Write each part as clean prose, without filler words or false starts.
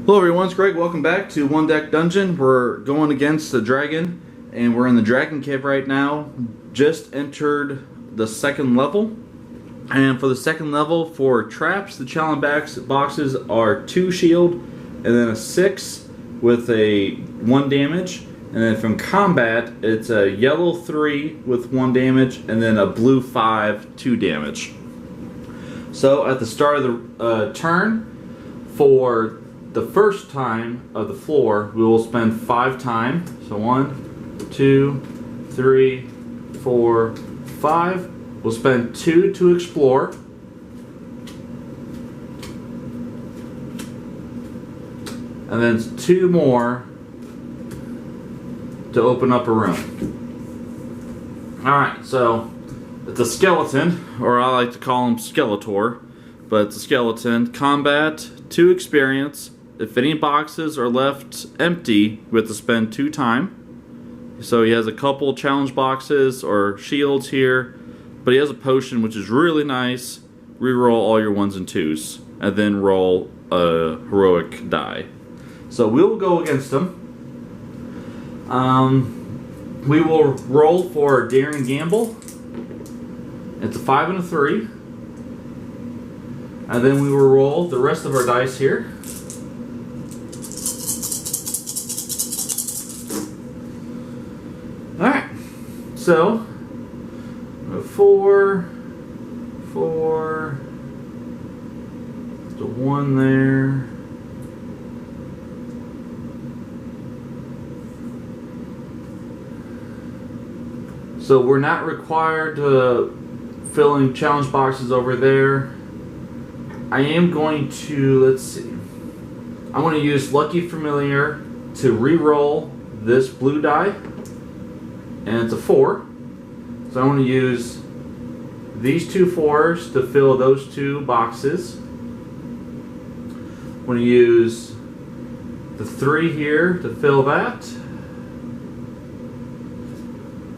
Hello everyone, it's Greg. Welcome back to One Deck Dungeon. We're going against the dragon, and we're in the dragon cave right now. Just entered the second level, and for the second level, for traps, the challenge boxes are 2 shield, and then a 6 with a 1 damage. And then from combat, it's a yellow 3 with 1 damage, and then a blue 5, 2 damage. So at the start of the turn, for the first time of the floor, we will spend 5 time. So 1, 2, 3, 4, 5. We'll spend 2 to explore. And then 2 more to open up a room. Alright, so it's a skeleton, or I like to call him Skeletor, but it's a skeleton. Combat, 2 experience. If any boxes are left empty, we have to spend 2 time. So he has a couple challenge boxes or shields here, but he has a potion which is really nice. Reroll all your 1s and 2s, and then roll a heroic die. So we will go against him. We will roll for Daring Gamble. It's a 5 and a 3. And then we will roll the rest of our dice here. Alright, so 4, 4, the 1 there. So we're not required to fill in challenge boxes over there. I am going to, let's see, I'm going to use Lucky Familiar to re-roll this blue die. And it's a 4. So I'm going to use these 2 4s to fill those 2 boxes. I'm going to use the 3 here to fill that.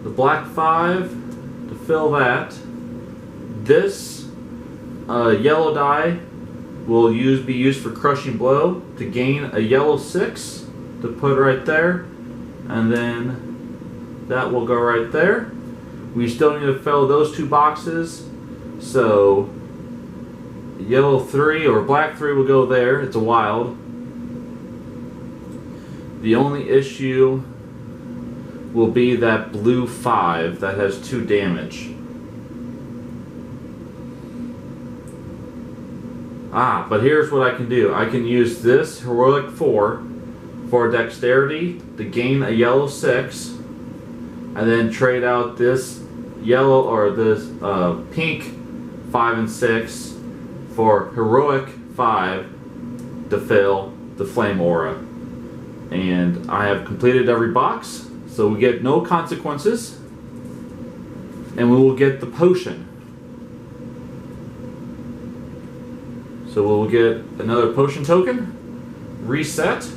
The black 5 to fill that. This yellow die will be used for Crushing Blow to gain a yellow 6 to put right there. And then that will go right there. We still need to fill those 2 boxes. So yellow 3 or black 3 will go there. It's a wild. The only issue will be that blue 5 that has 2 damage. But here's what I can do. I can use this heroic 4 for dexterity to gain a yellow 6. And then trade out this yellow or this pink 5 and 6 for heroic 5 to fill the flame aura. And I have completed every box, so we get no consequences, and we will get the potion. So we'll get another potion token, reset.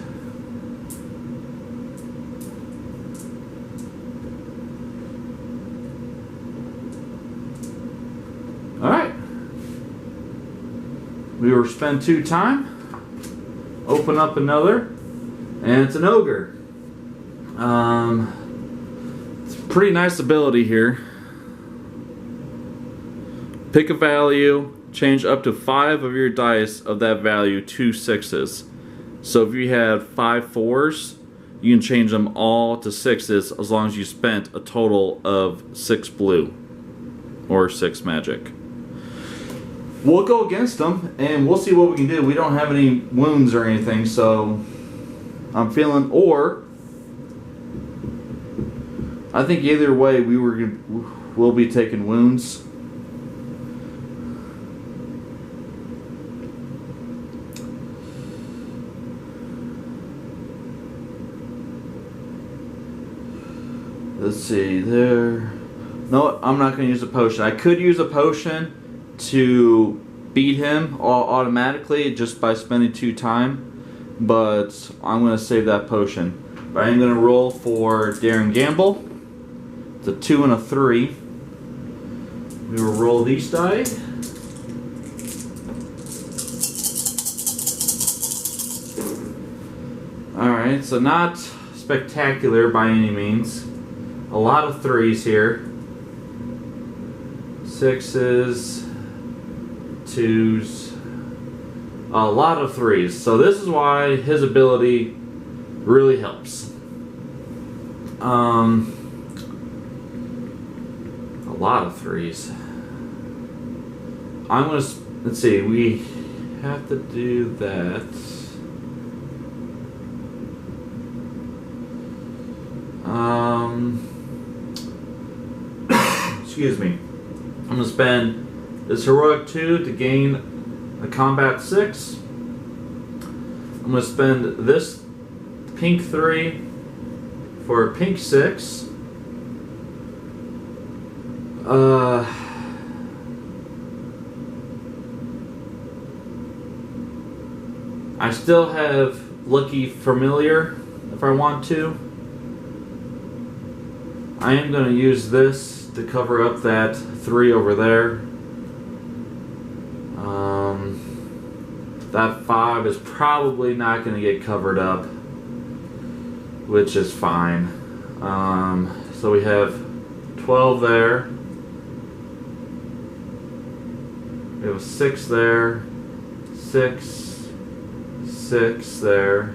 Alright, we will spend 2 time, open up another, and it's an Ogre. It's a pretty nice ability here. Pick a value, change up to 5 of your dice of that value to 6s. So if you had 5 4s, you can change them all to 6s as long as you spent a total of 6 blue or 6 magic. We'll go against them, and we'll see what we can do. We don't have any wounds or anything, so I'm feeling, or I think either way we'll be taking wounds. Let's see there. No, I'm not going to use a potion. I could use a potion to beat him automatically just by spending 2 time, but I'm going to save that potion. But I'm going to roll for Daring Gamble. It's a 2 and a 3. We will roll these die. Alright, so not spectacular by any means. A lot of threes here. Sixes, twos, a lot of threes. So this is why his ability really helps. A lot of threes. I'm gonna, let's see, we have to do that. Excuse me. I'm gonna spend this heroic 2 to gain a combat 6. I'm gonna spend this pink 3 for a pink 6. I still have Lucky Familiar if I want to. I am going to use this to cover up that 3 over there. That 5 is probably not going to get covered up, which is fine. So we have 12 there. We have a 6 there. 6, 6 there.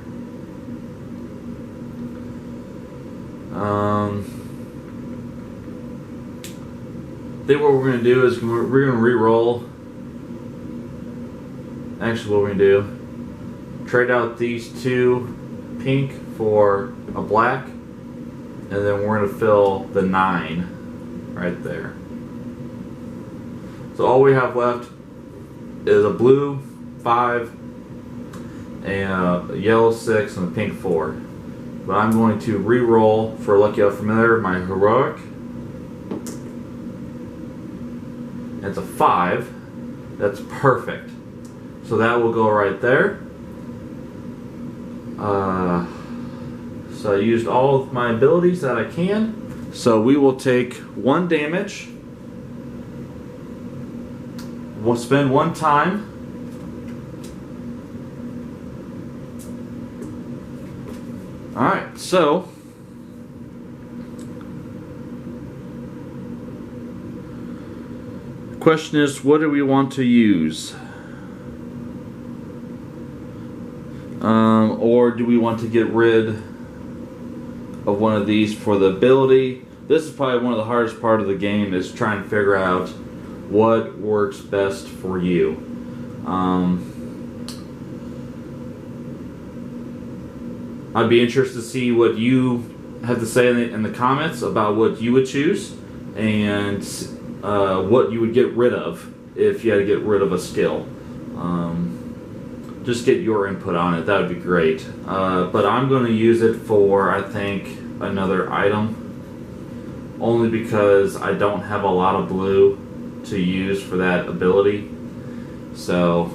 I think what we're going to do is we're going to re-roll. Actually, what we're going to do, trade out these 2 pink for a black, and then we're going to fill the 9 right there. So all we have left is a blue 5, and a yellow 6, and a pink 4. But I'm going to re-roll for Lucky Familiar my heroic. It's a 5. That's perfect. So that will go right there. So I used all of my abilities that I can. So we will take 1 damage. We'll spend 1 time. Alright, so the question is, what do we want to use? Or do we want to get rid of one of these for the ability? This is probably one of the hardest part of the game, is trying to figure out what works best for you. I'd be interested to see what you have to say in the comments about what you would choose, and what you would get rid of if you had to get rid of a skill. Just get your input on it. That would be great. But I'm going to use it for, I think, another item, only because I don't have a lot of blue to use for that ability. So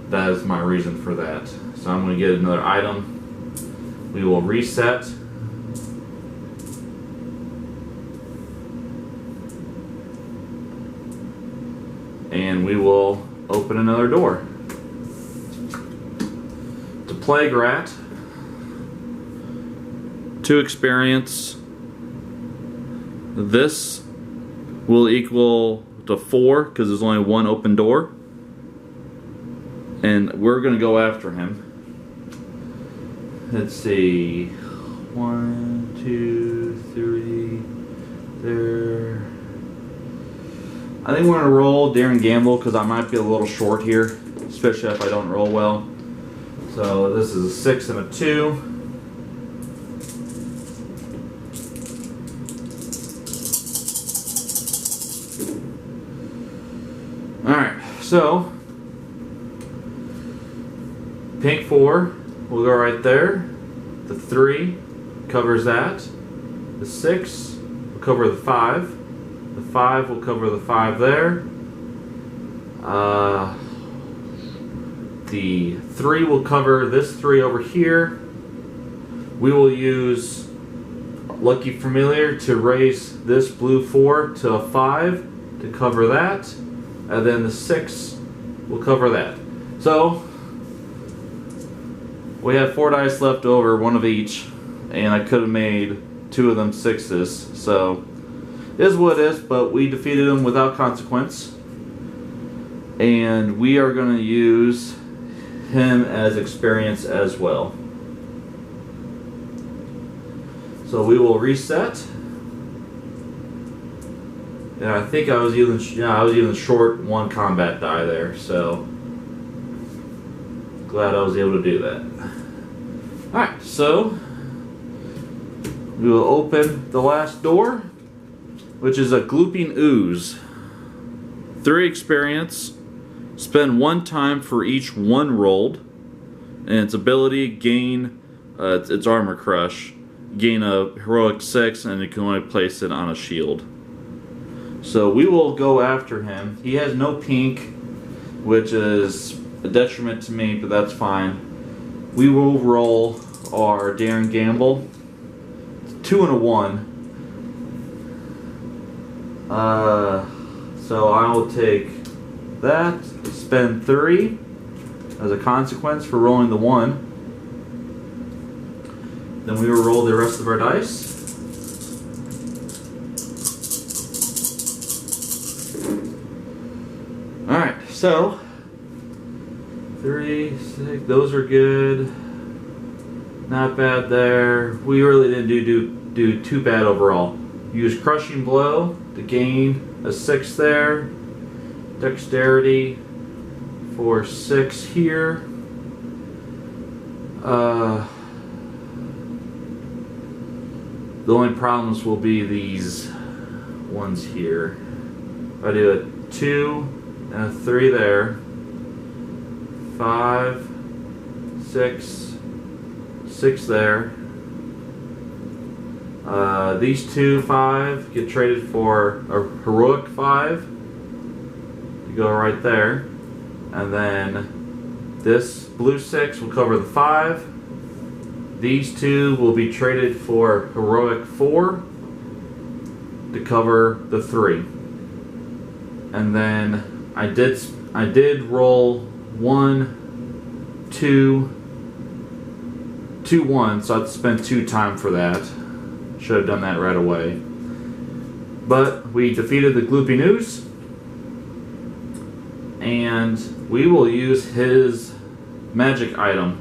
that is my reason for that. So I'm going to get another item. We will reset. And we will open another door. To Plague Rat, 2 experience. This will equal to 4 because there's only 1 open door. And we're going to go after him. Let's see. 1, 2, 3. There. I think we're going to roll Daring Gamble because I might be a little short here, especially if I don't roll well. So this is a 6 and a 2. Alright, so pink 4 will go right there. The 3 covers that. The 6 will cover the 5. The 5 will cover the 5 there. The 3 will cover this 3 over here. We will use Lucky Familiar to raise this blue 4 to a 5 to cover that. And then the 6 will cover that. So We had 4 dice left over, 1 of each, and I could have made 2 of them 6s. So it is what it is, but we defeated him without consequence. And we are going to use him as experience as well. So we will reset. And I think I was using short 1 combat die there, so glad I was able to do that. Alright, so we will open the last door, which is a Glooping Ooze. 3 experience. Spend 1 time for each 1 rolled. And its ability, gain its armor crush. Gain a heroic 6, and you can only place it on a shield. So we will go after him. He has no pink, which is a detriment to me, but that's fine. We will roll our Daring Gamble. 2 and a 1. So I will take that, spend 3 as a consequence for rolling the 1. Then we will roll the rest of our dice. Alright, so 3, 6, those are good. Not bad there. We really didn't do too bad overall. Use Crushing Blow to gain a 6 there. Dexterity for 6 here. The only problems will be these ones here. If I do a 2 and a 3 there. 5, 6, 6 there. These 2 5 get traded for a heroic 5. You go right there. And then this blue 6 will cover the 5. These 2 will be traded for heroic 4 to cover the 3. And then I did roll 1, 2, 2, 1, so I have to spend 2 time for that. Should have done that right away. But we defeated the Gloopy Ooze, and we will use his magic item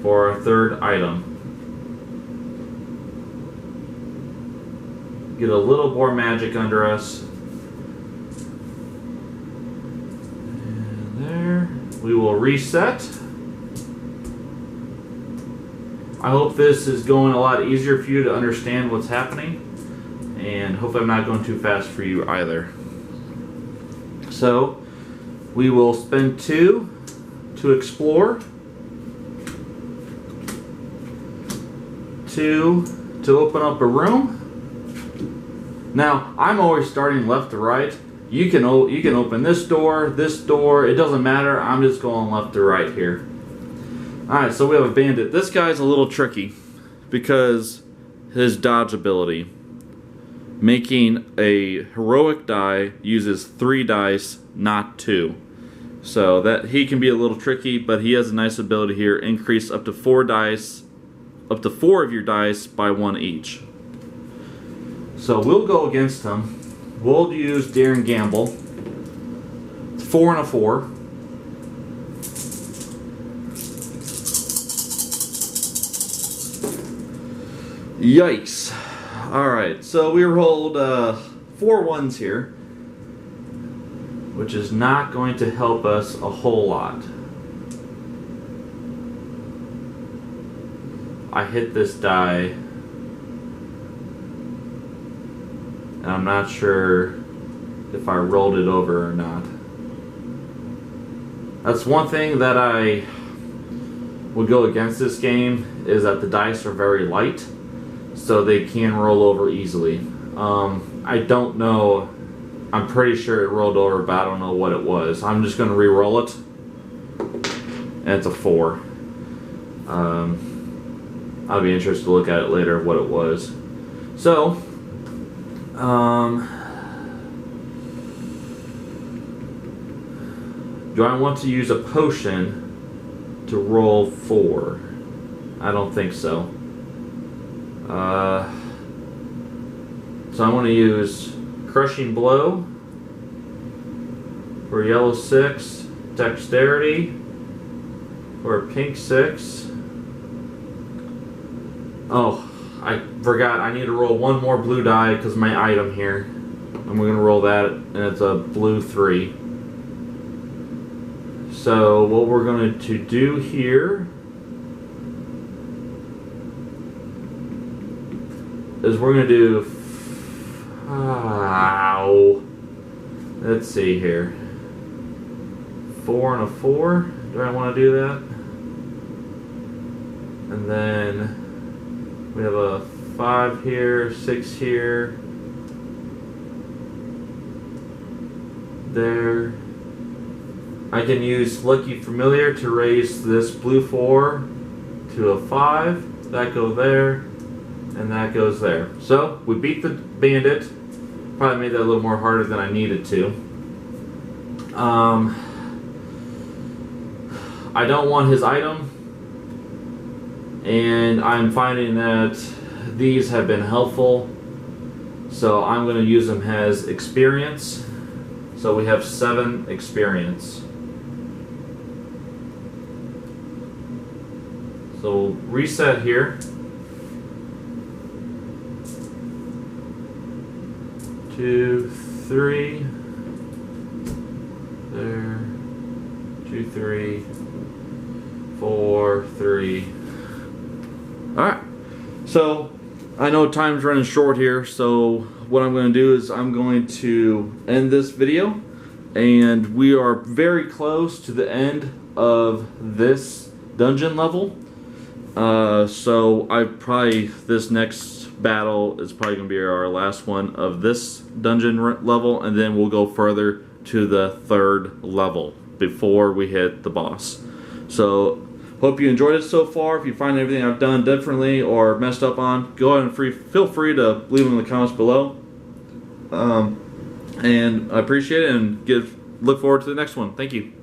for our 3rd item. Get a little more magic under us. And there. We will reset. I hope this is going a lot easier for you to understand what's happening, and hopefully I'm not going too fast for you either. So we will spend 2 to explore, 2 to open up a room. Now I'm always starting left to right. You can open this door, it doesn't matter. I'm just going left to right here. Alright, so we have a bandit. This guy's a little tricky because his dodge ability. Making a heroic die uses 3 dice, not 2. So that he can be a little tricky, but he has a nice ability here. Increase up to 4 dice, up to 4 of your dice by 1 each. So we'll go against him. We'll use Daring Gamble. It's 4 and a 4. Yikes. Alright, so we rolled 4 1s here, which is not going to help us a whole lot. I hit this die, and I'm not sure if I rolled it over or not. That's one thing that I would go against this game, is that the dice are very light, so they can roll over easily. I don't know. I'm pretty sure it rolled over, but I don't know what it was. I'm just going to re-roll it, and it's a 4. I'll be interested to look at it later what it was. So, do I want to use a potion to roll 4? I don't think so. So I'm going to use Crushing Blow for yellow 6, Dexterity for pink 6. Oh, I forgot, I need to roll one more blue die because my item here. And we're going to roll that, and it's a blue 3. So what we're going to do here is we're going to do, let's see here, 4 and a 4. Do I want to do that? And then we have a 5 here, 6 here, there. I can use Lucky Familiar to raise this blue 4 to a 5. That goes there, and that goes there. So we beat the bandit. Probably made that a little more harder than I needed to. I don't want his item, and I'm finding that these have been helpful, so I'm going to use them as experience. So we have 7 experience. So we'll reset here. 2, 3. There. 2, 3. 4, 3. Alright. So I know time's running short here, so what I'm going to do is I'm going to end this video, and we are very close to the end of this dungeon level. So this next battle is probably going to be our last one of this dungeon level, and then we'll go further to the 3rd level before we hit the boss. So hope you enjoyed it so far. If you find everything I've done differently or messed up on, go ahead and feel free to leave them in the comments below. And I appreciate it, and look forward to the next one. Thank you.